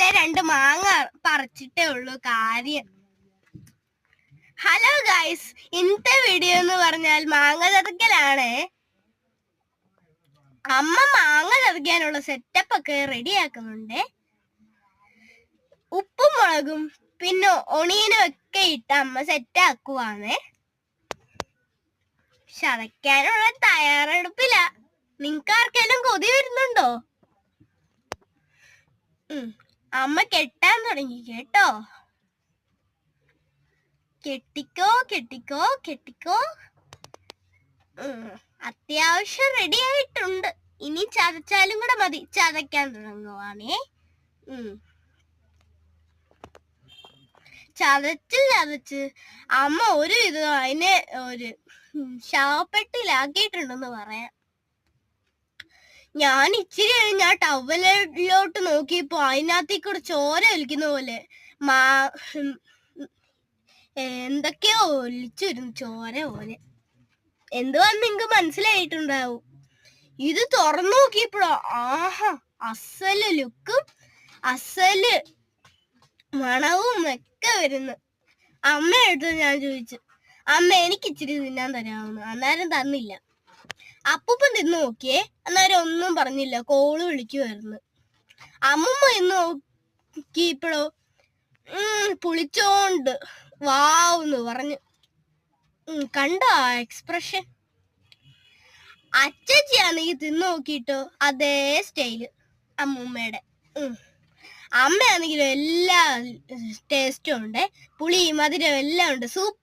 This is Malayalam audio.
ഇന്നലെ 2 മാങ്ങ പറിച്ചിട്ടേ ഉള്ളൂ കാര്യം. ഹലോ ഗൈസ്, ഇന്നത്തെ വീഡിയോ എന്ന് പറഞ്ഞാൽ മാങ്ങ ചതക്കലാണ്. അമ്മ മാങ്ങ ചതക്കാനുള്ള സെറ്റപ്പ് ഒക്കെ റെഡിയാക്കുന്നുണ്ട്. ഉപ്പും മുളകും പിന്നെ ഒണിയനും ഒക്കെ ഇട്ട് അമ്മ സെറ്റാക്കുവാണ്. ചതയ്ക്കാനുള്ള തയ്യാറെടുപ്പില്ല. നിങ്ങൾക്ക് ആർക്കെങ്കിലും കൊതി വരുന്നുണ്ടോ? അമ്മ കെട്ടാൻ തുടങ്ങി കേട്ടോ. കെട്ടിക്കോ കെട്ടിക്കോ കെട്ടിക്കോ. അത്യാവശ്യം റെഡി ആയിട്ടുണ്ട്. ഇനി ചതച്ചാലും കൂടെ മതി. ചതയ്ക്കാൻ തുടങ്ങുവാണേ. ചതച്ച് അമ്മ ഒരു വിധം അതിനെ ഒരു ശവപ്പെട്ടിലാക്കിയിട്ടുണ്ടെന്ന് പറയാം. ഞാൻ ഇച്ചിരി കഴിഞ്ഞ് ആ ടവലിലോട്ട് നോക്കിയപ്പോ അതിനകത്തേക്ക് കൂടെ ചോര ഒലിക്കുന്ന പോലെ എന്തൊക്കെയോ ഒലിച്ചു വരും, ചോര പോലെ. എന്തുവാന്ന് നിങ്ങക്ക് മനസ്സിലായിട്ടുണ്ടാവും. ഇത് തുറന്നു നോക്കിയപ്പോഴോ ആഹാ, അസല് ലുക്കും അസല് മണവും ഒക്കെ വരുന്നു. അമ്മയെടുത്ത് ഞാൻ ചോദിച്ചു, അമ്മ എനിക്ക് ഇച്ചിരി തിന്നാൻ തരാമെന്ന്. അന്നേരം തന്നില്ല. അപ്പൂപ്പൻ തിന്നു നോക്കിയേ, അന്നേരം ഒന്നും പറഞ്ഞില്ല. കോള് വിളിക്കുമായിരുന്നു. അമ്മൂമ്മ ഇന്ന് നോക്കിയപ്പോഴോ പുളിച്ചോണ്ട് വാവെന്ന് പറഞ്ഞു. കണ്ടോ ആ എക്സ്പ്രഷൻ? അച്ചച്ചിയാണെങ്കിൽ തിന്നു നോക്കിയിട്ടോ അതേ സ്റ്റൈല് അമ്മൂമ്മയുടെ. അമ്മയാണെങ്കിലും എല്ലാ ടേസ്റ്റും ഉണ്ട്, പുളി മധുരം എല്ലാം ഉണ്ട്. സൂപ്പർ.